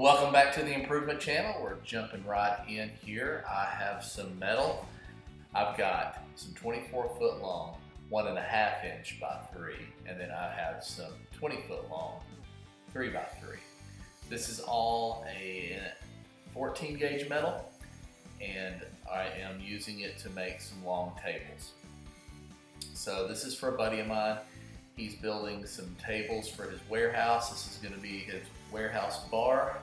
Welcome back to the Improvement Channel. We're jumping right in here. I have some metal. I've got some 24-foot long, 1.5 inch by 3, and then I have some 20-foot long, 3 by 3. This is all a 14 gauge metal, and I am using it to make some long tables. So this is for a buddy of mine. He's building some tables for his warehouse. This is going to be his warehouse bar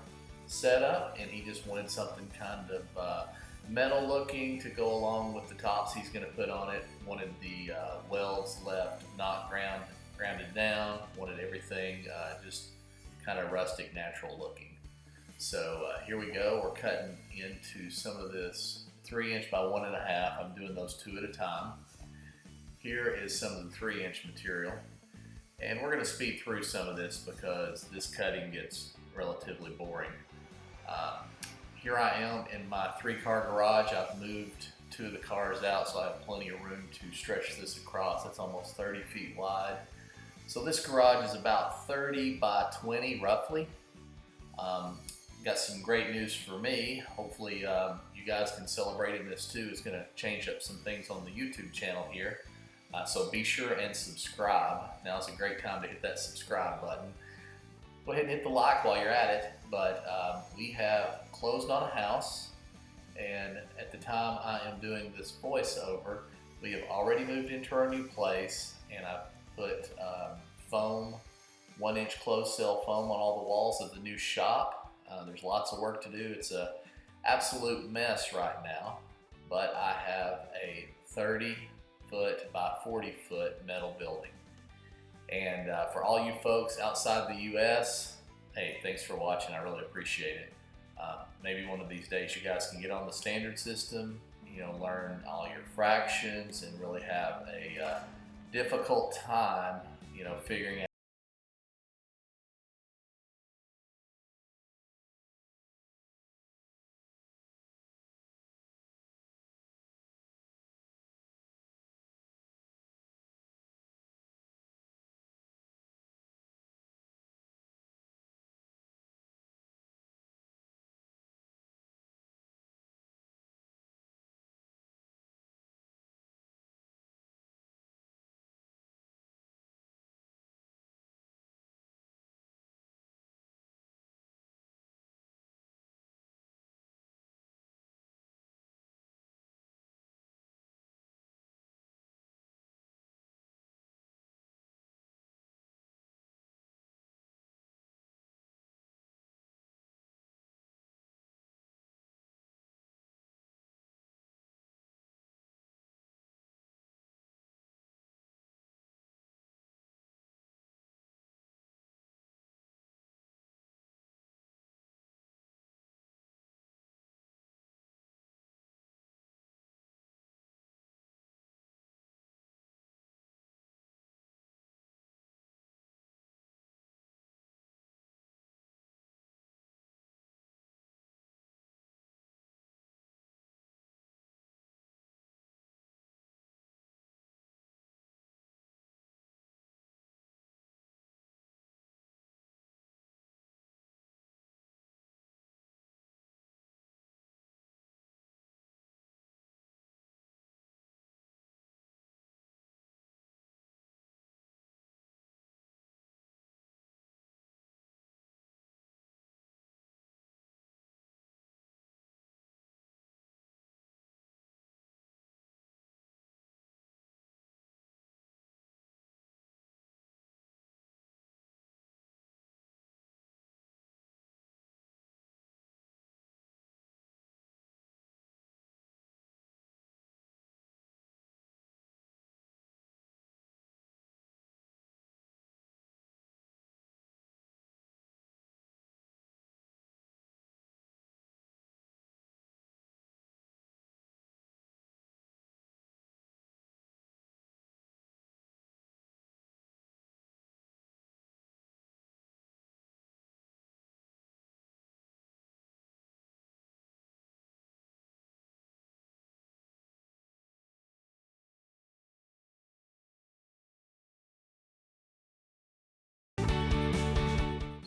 setup, and he just wanted something kind of metal looking to go along with the tops he's going to put on it. Wanted the welds left not grounded down. Wanted everything just kind of rustic, natural looking. So here we go. We're cutting into some of this 3 inch by 1.5. I'm doing those 2 at a time. Here is some of the 3 inch material. And we're going to speed through some of this because this cutting gets relatively boring. Here I am in my 3-car garage. I've moved 2 of the cars out, so I have plenty of room to stretch this across. It's almost 30 feet wide. So this garage is about 30 by 20 roughly. Got some great news for me. Hopefully you guys can celebrate in this too. It's going to change up some things on the YouTube channel here. So be sure and subscribe. Now's a great time to hit that subscribe button. Go ahead and hit the like while you're at it. But we have closed on a house, and at the time I am doing this voiceover, we have already moved into our new place, and I've put foam, 1 inch closed cell foam on all the walls of the new shop. There's lots of work to do. It's an absolute mess right now, but I have a 30-foot by 40-foot metal building. And for all you folks outside the US, hey, thanks for watching. I really appreciate it. Maybe one of these days you guys can get on the standard system, learn all your fractions and really have a difficult time, figuring out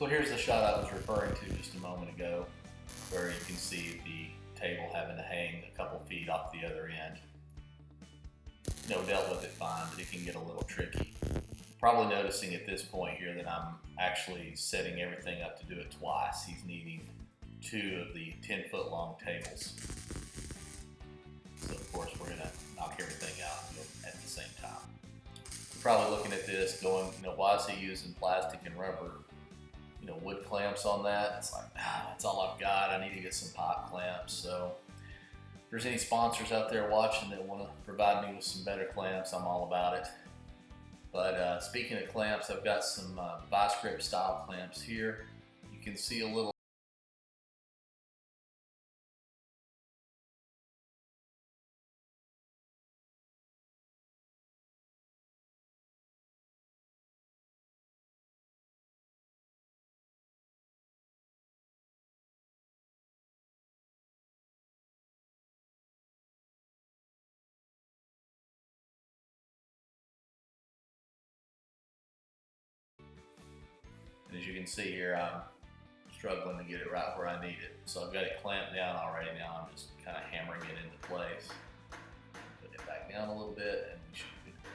So here's the shot I was referring to just a moment ago, where you can see the table having to hang a couple feet off the other end. Dealt with it fine, but it can get a little tricky. Probably noticing at this point here that I'm actually setting everything up to do it twice. He's needing 2 of the 10-foot long tables. So of course we're gonna knock everything out at the same time. You're probably looking at this going, why is he using plastic and rubber, wood clamps on that? It's like, that's all I've got. I need to get some pipe clamps. So if there's any sponsors out there watching that want to provide me with some better clamps, I'm all about it. But speaking of clamps, I've got some vice grip style clamps here. You can see a little and as you can see here, I'm struggling to get it right where I need it. So I've got it clamped down already. Now I'm just kind of hammering it into place. Put it back down a little bit and we should be good to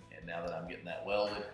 go. And now that I'm getting that welded,